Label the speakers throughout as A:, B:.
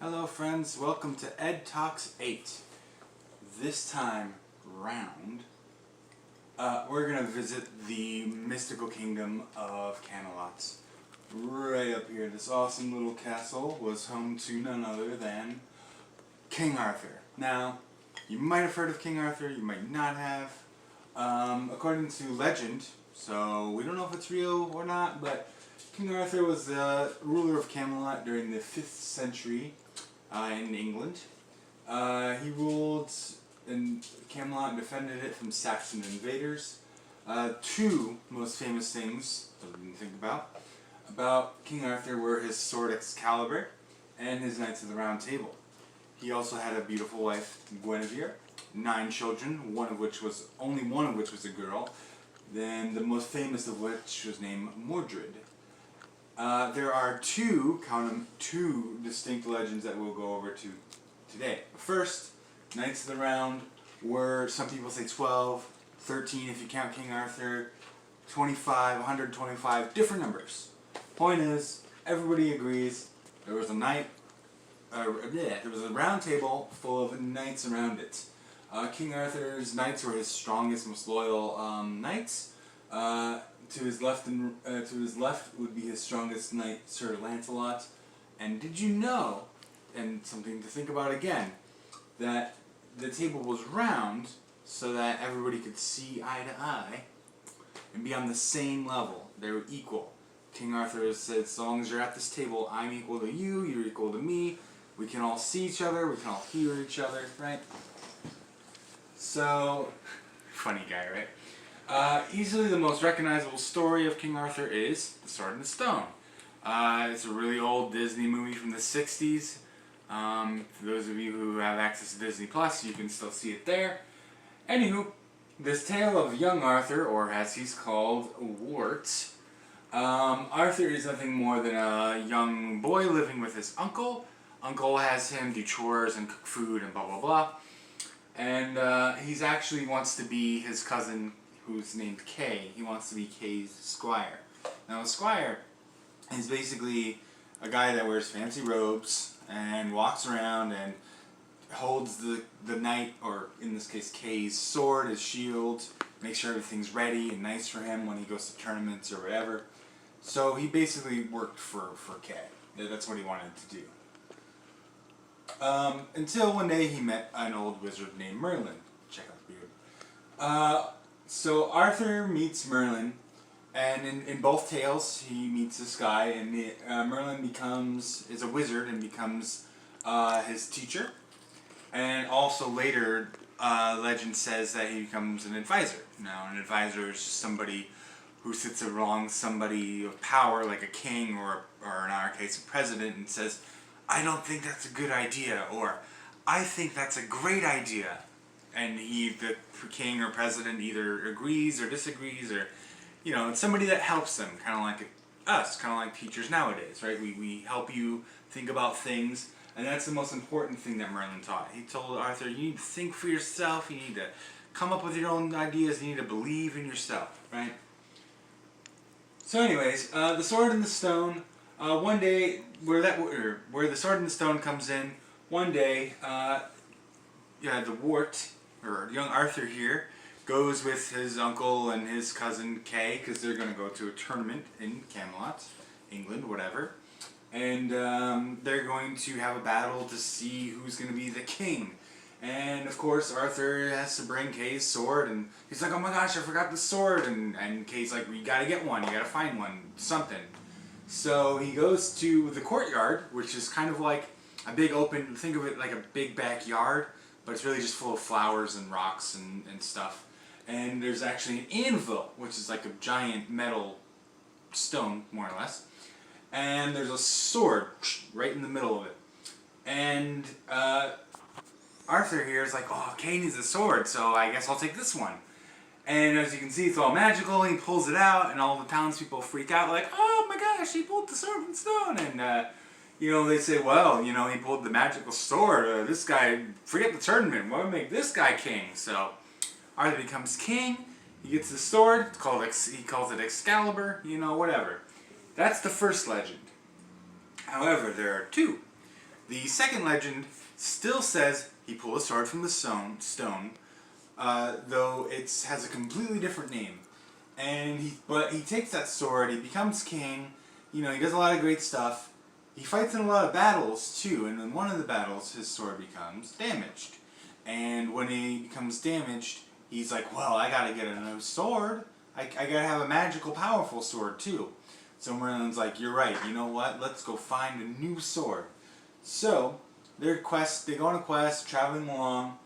A: Hello friends, welcome to Ed Talks 8. This time round, we're going to visit the mystical kingdom of Camelot. Right up here, this awesome little castle was home to none other than King Arthur. Now, you might have heard of King Arthur, you might not have. According to legend, so we don't know if it's real or not, but King Arthur was the ruler of Camelot during the 5th century in England. He ruled in Camelot and defended it from Saxon invaders. Two most famous things that we can think about King Arthur were his sword Excalibur and his Knights of the Round Table. He also had a beautiful wife, Guinevere, 9 children, only one of which was a girl, then the most famous of which was named Mordred. There are two distinct legends that we'll go over to today. First, Knights of the Round were, some people say 12, 13 if you count King Arthur, 25, 125, different numbers. Point is, everybody agrees there was a there was a round table full of knights around it. King Arthur's knights were his strongest, most loyal knights. To his left would be his strongest knight, Sir Lancelot. And did you know, and something to think about again, that the table was round so that everybody could see eye to eye and be on the same level. They were equal. King Arthur said, as long as you're at this table, I'm equal to you, you're equal to me. We can all see each other, we can all hear each other, right? So, funny guy, right? Easily the most recognizable story of King Arthur is The Sword and the Stone. It's a really old Disney movie from the 60s. For those of you who have access to Disney Plus, you can still see it there. Anywho, this tale of young Arthur, or as he's called, Wart. Arthur is nothing more than a young boy living with his uncle. Uncle has him do chores and cook food and blah blah blah. And he's actually wants to be his cousin, who's named Kay. He wants to be Kay's squire. Now a squire is basically a guy that wears fancy robes and walks around and holds the knight, or in this case Kay's sword, his shield, makes sure everything's ready and nice for him when he goes to tournaments or whatever. So he basically worked for Kay. That's what he wanted to do. Until one day he met an old wizard named Merlin. Check out the beard. So Arthur meets Merlin, and in both tales he meets this guy, and Merlin is a wizard and becomes his teacher. And also later, legend says that he becomes an advisor. Now, an advisor is just somebody who sits along somebody of power, like a king or in our case a president, and says, I don't think that's a good idea, or I think that's a great idea. And the king or president either agrees or disagrees, or, it's somebody that helps them, kind of like us, kind of like teachers nowadays, right? We help you think about things, and that's the most important thing that Merlin taught. He told Arthur, you need to think for yourself, you need to come up with your own ideas, you need to believe in yourself, right? So anyways, the Sword and the Stone, one day, where the Sword and the Stone comes in, one day, the Wart, or young Arthur here, goes with his uncle and his cousin Kay, because they're going to go to a tournament in Camelot, England, whatever. And they're going to have a battle to see who's going to be the king. And of course Arthur has to bring Kay's sword, and he's like, oh my gosh, I forgot the sword. And Kay's like, well, you gotta get one, you gotta find one, something. So he goes to the courtyard, which is kind of like a big open, think of it like a big backyard, but it's really just full of flowers and rocks and stuff. And there's actually an anvil, which is like a giant metal stone, more or less. And there's a sword right in the middle of it. And Arthur here is like, oh, Kay needs a sword, so I guess I'll take this one. And as you can see, it's all magical, and he pulls it out, and all the townspeople freak out, like, oh my gosh, he pulled the Sword and Stone. And, they say, well, he pulled the magical sword. This guy, forget the tournament, we'll make this guy king. So Arthur becomes king, he gets the sword, he calls it Excalibur, whatever. That's the first legend. However, there are two. The second legend still says he pulled a sword from the stone, though it has a completely different name. And he takes that sword, he becomes king, he does a lot of great stuff. He fights in a lot of battles too, and in one of the battles his sword becomes damaged. And when he becomes damaged, he's like, well, I gotta get a new sword. I gotta have a magical, powerful sword too. So Merlin's like, you're right, you know what? Let's go find a new sword. So, they go on a quest, traveling along,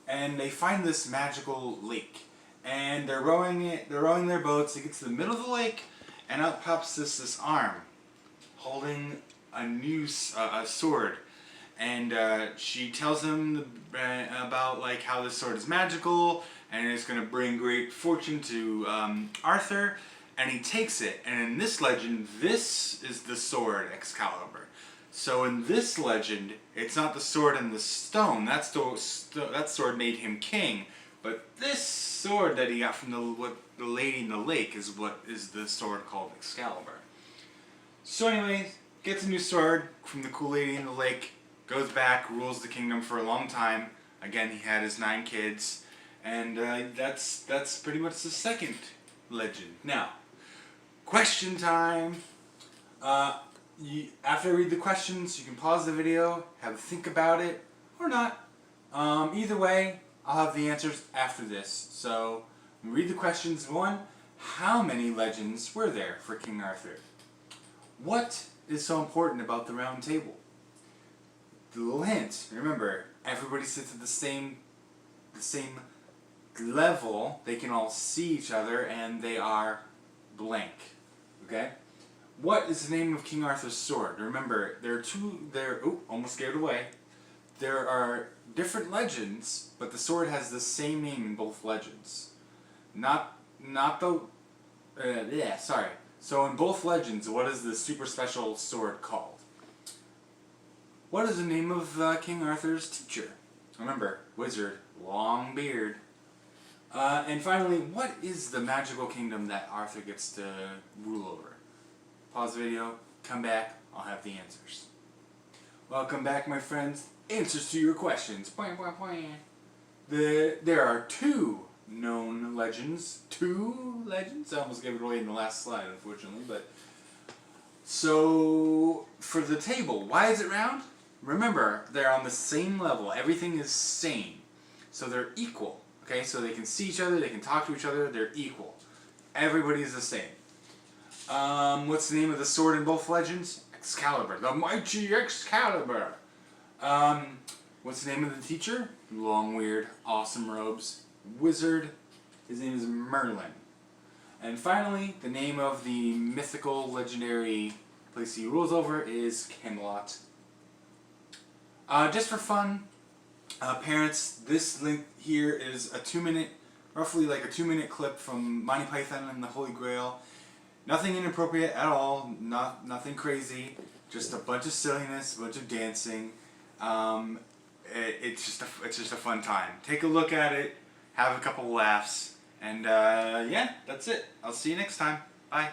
A: and they find this magical lake. And they're rowing their boats, they get to the middle of the lake, and out pops this arm, holding a new sword. And she tells him about like how this sword is magical, and it's going to bring great fortune to Arthur, and he takes it. And in this legend, this is the sword Excalibur. So in this legend, it's not the sword and the stone. That sword made him king. But this sword that he got from the lady in the lake is what is the sword called Excalibur. So anyway, gets a new sword from the cool lady in the lake, goes back, rules the kingdom for a long time. Again, he had his 9 kids, and that's pretty much the second legend. Now, question time. After I read the questions, you can pause the video, have a think about it, or not. Either way, I'll have the answers after this. So, read the questions. 1, how many legends were there for King Arthur? What is so important about the round table? The little hint, remember, everybody sits at the same level, they can all see each other, and they are blank. Okay? What is the name of King Arthur's sword? Remember, almost gave it away. There are different legends, but the sword has the same name in both legends. So in both legends, what is the super special sword called? What is the name of King Arthur's teacher? Remember, wizard, long beard. And finally, what is the magical kingdom that Arthur gets to rule over? Pause the video, come back, I'll have the answers. Welcome back, my friends. Answers to your questions. There are 2 known legends. 2 legends? I almost gave it away in the last slide, unfortunately. But so, for the table, why is it round? Remember, they're on the same level. Everything is same. So they're equal. Okay, so they can see each other, they can talk to each other, they're equal. Everybody's the same. What's the name of the sword in both legends? Excalibur. The mighty Excalibur. What's the name of the teacher? Long, weird, awesome robes. Wizard. His name is Merlin. And finally, the name of the mythical, legendary place he rules over is Camelot. Just for fun, parents, this link here is a 2-minute, roughly like a 2-minute clip from Monty Python and the Holy Grail. Nothing inappropriate at all, nothing crazy, just a bunch of silliness, a bunch of dancing. It's just a fun time. Take a look at it, have a couple laughs, and yeah, that's it. I'll see you next time. Bye.